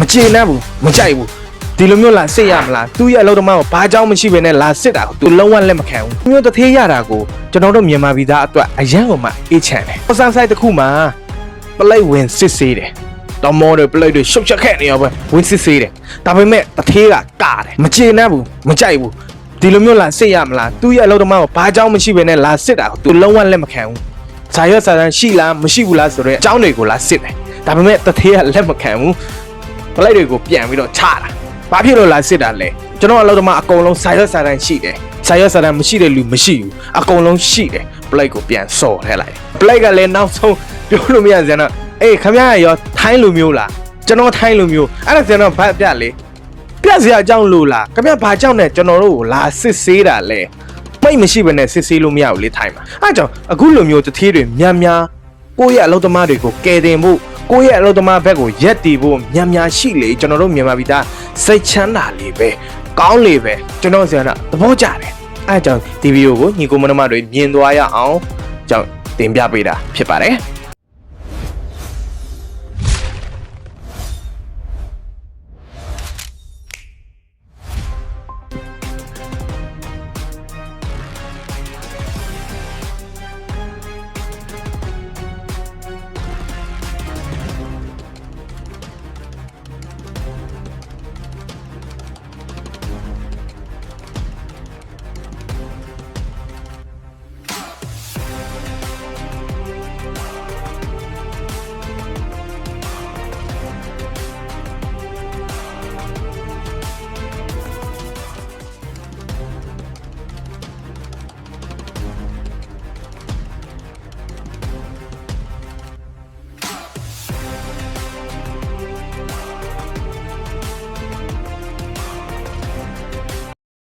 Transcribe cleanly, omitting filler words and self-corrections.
မကျေနပ်ဘူးမကြိုက်ဘူးဒီလိုမျိုးလာစစ်ရမလားသူ့ရဲ့အလုပ်သမားကိုဘာကြောင့်မရှိဘဲနဲ့လာစစ်တာကိုသူလုံးဝလက်မခံဘူးမျိုးတစ်သေးရတာကိုကျွန်တော်တို့မြန်မာပြည်သားအတွက်အရန်ကိုမှအေးချမ်းတယ်ပစံဆိုင်တစ်ခုမှာပလိတ်ဝင်စစ်ဆေးတယ်တော်မောတွေပလိတ်တွေရှုပ်ချက်ခဲ့နေရောပဲဝင်စစ်ဆေးတယ်ဒါပေမဲ့တစ်သေးကကားတယ်မကျေနပ်ဘူးမကြိုက်ဘူးဒီလိုမျိုးလာစစ်ရမလားသူ့ရဲ့အလုပ်သမားကိုဘာကြောင့်မရှိဘဲနဲ့လာစစ်တာကိုသူလုံးဝလက်မခံဘူးဇာရွက်စာတန်းရှိလားမရှိဘူးလားဆိုတော့အကြောင်းတွေကိုလာစစ်တယ်ဒါပေမဲ့တစ်သေးကလက်မခံဘူးပလိတ်တွေကိုပြန်ပြီးတော့ချတာဘာဖြစ်လို့လာစစ်တာလဲကျွန်တော်အလုပ်သမားအကုန်လုံးဇာရွက်စာတန်းရှိတယ်ဇာရွက်စာတန်းမရှိတဲ့လူမရှိဘူးအကုန်လုံးရှိတယ်ပလိတ်ကိုပြန်စော်ထဲလိုက်ပလိတ်ကလည်းနောက်ဆုံးပြောလို့မရစမ်းတော့အေးခမရရောထိုင်းလူမျိုးလားကျွန်တော်ထိုင်းလူမျိုးအဲ့ဒါကျွန်တော်ဘာပြလေပြစရာအကြောင်းလို့လားခမရဘာကြောင့်နဲ့ကျွန်တော်တို့ကိုလာစစ်ဆေးတာလဲမိတ်မရှိဘဲနဲ့စစ်ဆေးလို့မရဘူးလေထိုင်းမှာအဲ့ကြောင့်အခုလိုမျိုးတထေးတွေများများကိုယ့်ရဲ့အလုပ်သမားတွေကိုကယ်တင်ဖို့ကိုယ့်ရဲ့အလုပ်သမားဘက်ကိုရက်တီဖို့များများရှိလေကျွန်တော်တို့မြန်မာပြည်သားစိတ်ချမ်းသာလေးပဲကောင်းလေပဲကျွန်တော်ဆရာကသဘောကျတယ်အဲကြောင့်ဒီဗီဒီယိုကိုညီကိုမနှမတွေမြင်သွားရအောင်ကြောင့်တင်ပြပေးတာဖြစ်ပါတယ်